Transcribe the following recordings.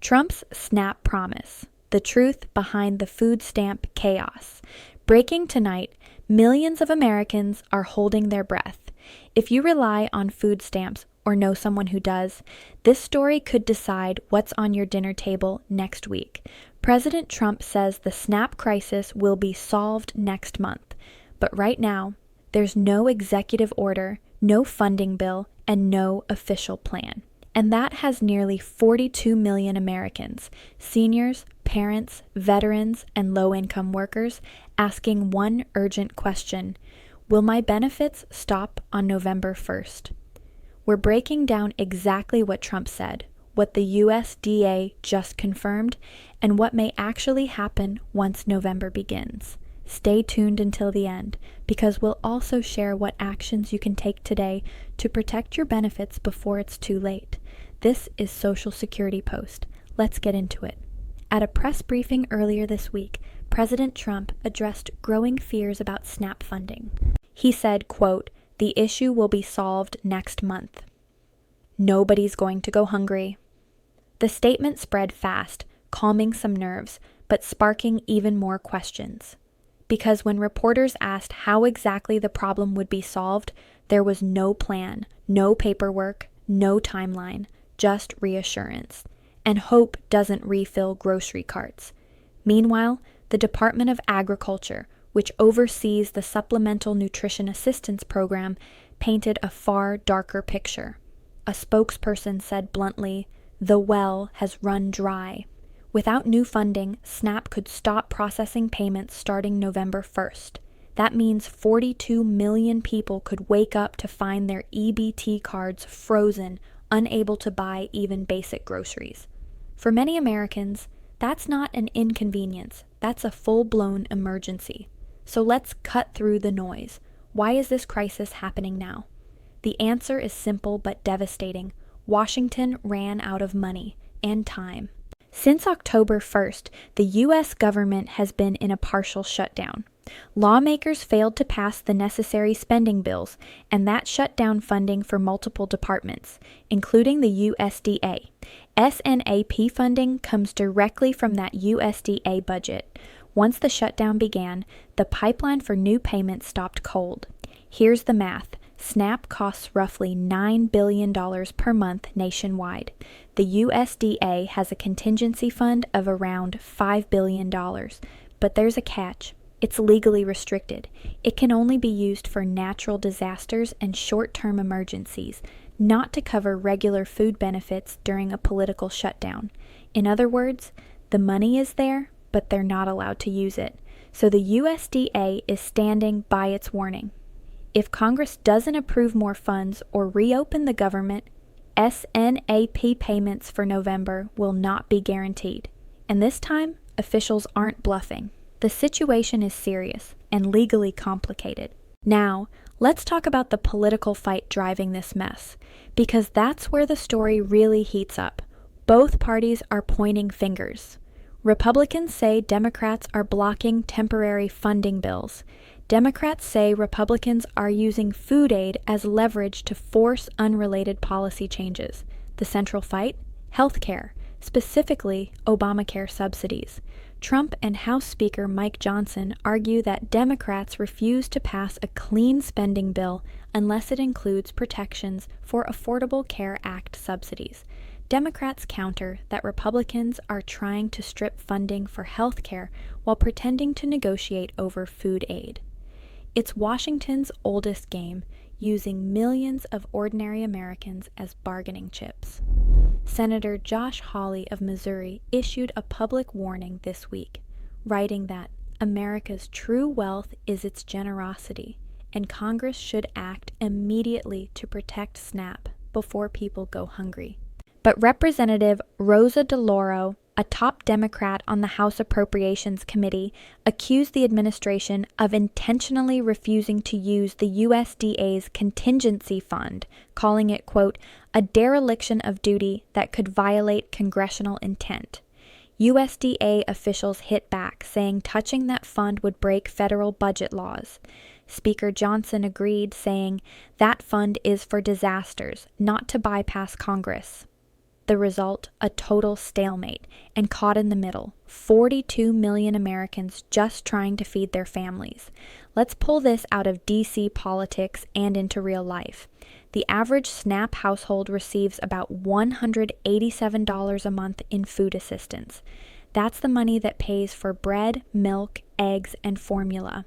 Trump's SNAP promise, the truth behind the food stamp chaos. Breaking tonight, millions of Americans are holding their breath. If you rely on food stamps or know someone who does, this story could decide what's on your dinner table next week. President Trump says the SNAP crisis will be solved next month. But right now, there's no executive order, no funding bill, and no official plan. And that has nearly 42 million Americans, seniors, parents, veterans, and low-income workers, asking one urgent question: will my benefits stop on November 1st? We're breaking down exactly what Trump said, what the USDA just confirmed, and what may actually happen once November begins. Stay tuned until the end, because we'll also share what actions you can take today to protect your benefits before it's too late. This is Social Security Post. Let's get into it. At a press briefing earlier this week, President Trump addressed growing fears about SNAP funding. He said, quote, "The issue will be solved next month. Nobody's going to go hungry." The statement spread fast, calming some nerves, but sparking even more questions. Because when reporters asked how exactly the problem would be solved, there was no plan, no paperwork, no timeline, just reassurance. And hope doesn't refill grocery carts. Meanwhile, the Department of Agriculture, which oversees the Supplemental Nutrition Assistance Program, painted a far darker picture. A spokesperson said bluntly, "The well has run dry." Without new funding, SNAP could stop processing payments starting November 1st. That means 42 million people could wake up to find their EBT cards frozen, unable to buy even basic groceries. For many Americans, that's not an inconvenience, that's a full-blown emergency. So let's cut through the noise. Why is this crisis happening now? The answer is simple but devastating. Washington ran out of money and time. Since October 1st, the U.S. government has been in a partial shutdown. Lawmakers failed to pass the necessary spending bills, and that shut down funding for multiple departments, including the USDA. SNAP funding comes directly from that USDA budget. Once the shutdown began, the pipeline for new payments stopped cold. Here's the math. SNAP costs roughly $9 billion per month nationwide. The USDA has a contingency fund of around $5 billion. But there's a catch. It's legally restricted. It can only be used for natural disasters and short-term emergencies, not to cover regular food benefits during a political shutdown. In other words, the money is there, but they're not allowed to use it. So the USDA is standing by its warning. If Congress doesn't approve more funds or reopen the government, SNAP payments for November will not be guaranteed. And this time, officials aren't bluffing. The situation is serious and legally complicated. Now, let's talk about the political fight driving this mess, because that's where the story really heats up. Both parties are pointing fingers. Republicans say Democrats are blocking temporary funding bills. Democrats say Republicans are using food aid as leverage to force unrelated policy changes. The central fight? Healthcare, specifically Obamacare subsidies. Trump and House Speaker Mike Johnson argue that Democrats refuse to pass a clean spending bill unless it includes protections for Affordable Care Act subsidies. Democrats counter that Republicans are trying to strip funding for health care while pretending to negotiate over food aid. It's Washington's oldest game, using millions of ordinary Americans as bargaining chips. Senator Josh Hawley of Missouri issued a public warning this week, writing that America's true wealth is its generosity, and Congress should act immediately to protect SNAP before people go hungry. But Representative Rosa DeLauro, a top Democrat on the House Appropriations Committee, accused the administration of intentionally refusing to use the USDA's contingency fund, calling it, quote, a dereliction of duty that could violate congressional intent. USDA officials hit back, saying touching that fund would break federal budget laws. Speaker Johnson agreed, saying that fund is for disasters, not to bypass Congress. The result, a total stalemate, and caught in the middle, 42 million Americans just trying to feed their families. Let's pull this out of DC politics and into real life. The average SNAP household receives about $187 a month in food assistance. That's the money that pays for bread, milk, eggs, and formula.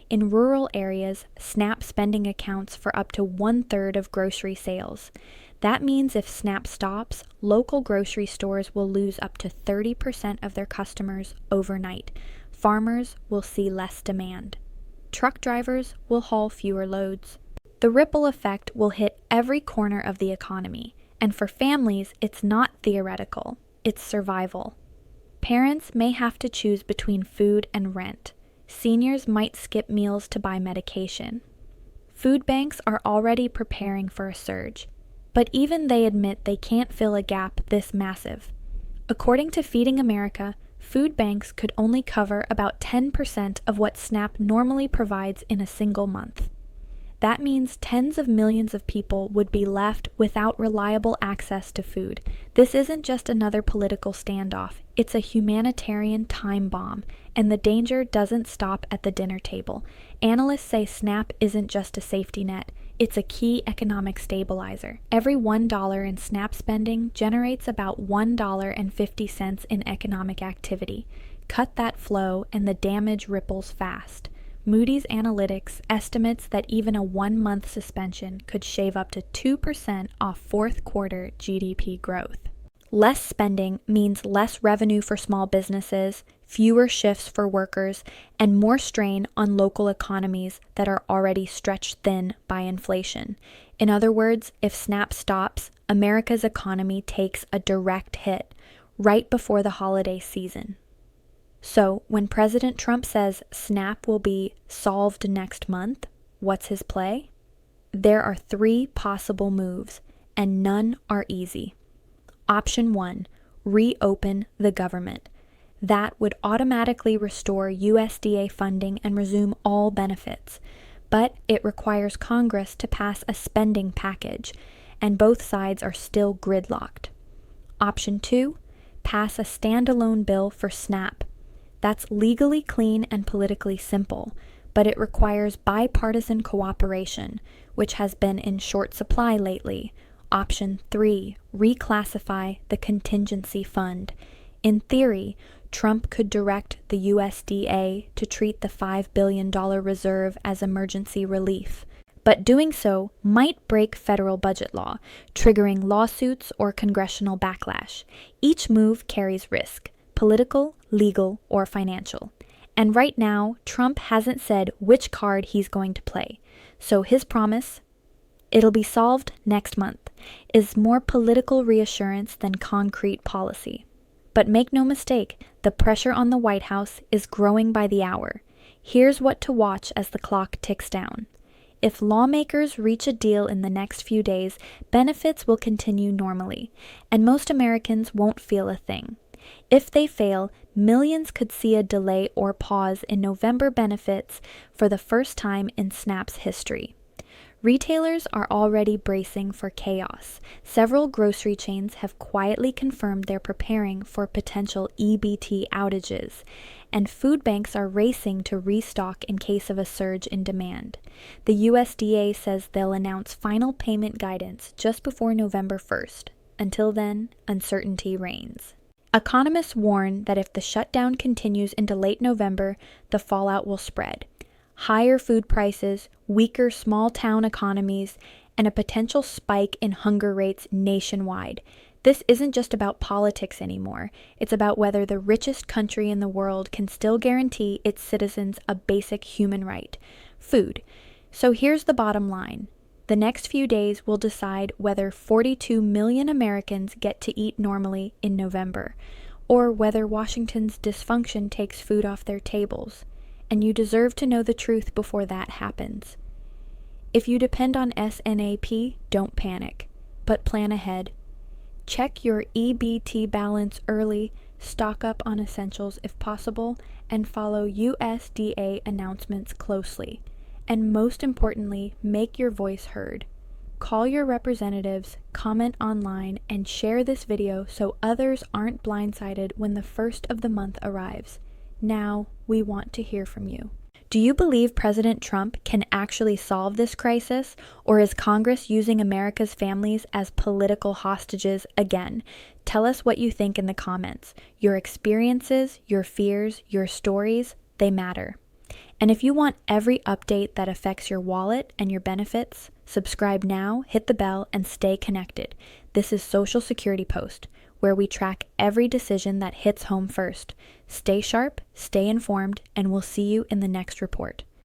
In rural areas, SNAP spending accounts for up to 1/3 of grocery sales. That means if SNAP stops, local grocery stores will lose up to 30% of their customers overnight. Farmers will see less demand. Truck drivers will haul fewer loads. The ripple effect will hit every corner of the economy, and for families, it's not theoretical, it's survival. Parents may have to choose between food and rent. Seniors might skip meals to buy medication. Food banks are already preparing for a surge, but even they admit they can't fill a gap this massive. According to Feeding America, food banks could only cover about 10% of what SNAP normally provides in a single month. That means tens of millions of people would be left without reliable access to food. This isn't just another political standoff, it's a humanitarian time bomb, and the danger doesn't stop at the dinner table. Analysts say SNAP isn't just a safety net, it's a key economic stabilizer. Every $1 in SNAP spending generates about $1.50 in economic activity. Cut that flow and the damage ripples fast. Moody's Analytics estimates that even a 1-month suspension could shave up to 2% off fourth quarter GDP growth. Less spending means less revenue for small businesses, fewer shifts for workers, and more strain on local economies that are already stretched thin by inflation. In other words, if SNAP stops, America's economy takes a direct hit right before the holiday season. So, when President Trump says SNAP will be solved next month, what's his play? There are 3 possible moves, and none are easy. Option 1, reopen the government. That would automatically restore USDA funding and resume all benefits. But it requires Congress to pass a spending package, and both sides are still gridlocked. Option 2, pass a standalone bill for SNAP. That's legally clean and politically simple, but it requires bipartisan cooperation, which has been in short supply lately. Option 3, reclassify the contingency fund. In theory, Trump could direct the USDA to treat the $5 billion reserve as emergency relief, but doing so might break federal budget law, triggering lawsuits or congressional backlash. Each move carries risk. Political, legal, or financial. And right now, Trump hasn't said which card he's going to play. So his promise, it'll be solved next month, is more political reassurance than concrete policy. But make no mistake, the pressure on the White House is growing by the hour. Here's what to watch as the clock ticks down. If lawmakers reach a deal in the next few days, benefits will continue normally, and most Americans won't feel a thing. If they fail, millions could see a delay or pause in November benefits for the first time in SNAP's history. Retailers are already bracing for chaos. Several grocery chains have quietly confirmed they're preparing for potential EBT outages, and food banks are racing to restock in case of a surge in demand. The USDA says they'll announce final payment guidance just before November 1st. Until then, uncertainty reigns. Economists warn that if the shutdown continues into late November, the fallout will spread. Higher food prices, weaker small-town economies, and a potential spike in hunger rates nationwide. This isn't just about politics anymore. It's about whether the richest country in the world can still guarantee its citizens a basic human right: food. So here's the bottom line. The next few days will decide whether 42 million Americans get to eat normally in November, or whether Washington's dysfunction takes food off their tables. And you deserve to know the truth before that happens. If you depend on SNAP, don't panic, but plan ahead. Check your EBT balance early, stock up on essentials if possible, and follow USDA announcements closely. And most importantly, make your voice heard. Call your representatives, comment online, and share this video so others aren't blindsided when the first of the month arrives. Now, we want to hear from you. Do you believe President Trump can actually solve this crisis, or is Congress using America's families as political hostages again? Tell us what you think in the comments. Your experiences, your fears, your stories, they matter. And if you want every update that affects your wallet and your benefits, subscribe now, hit the bell, and stay connected. This is Social Security Post, where we track every decision that hits home first. Stay sharp, stay informed, and we'll see you in the next report.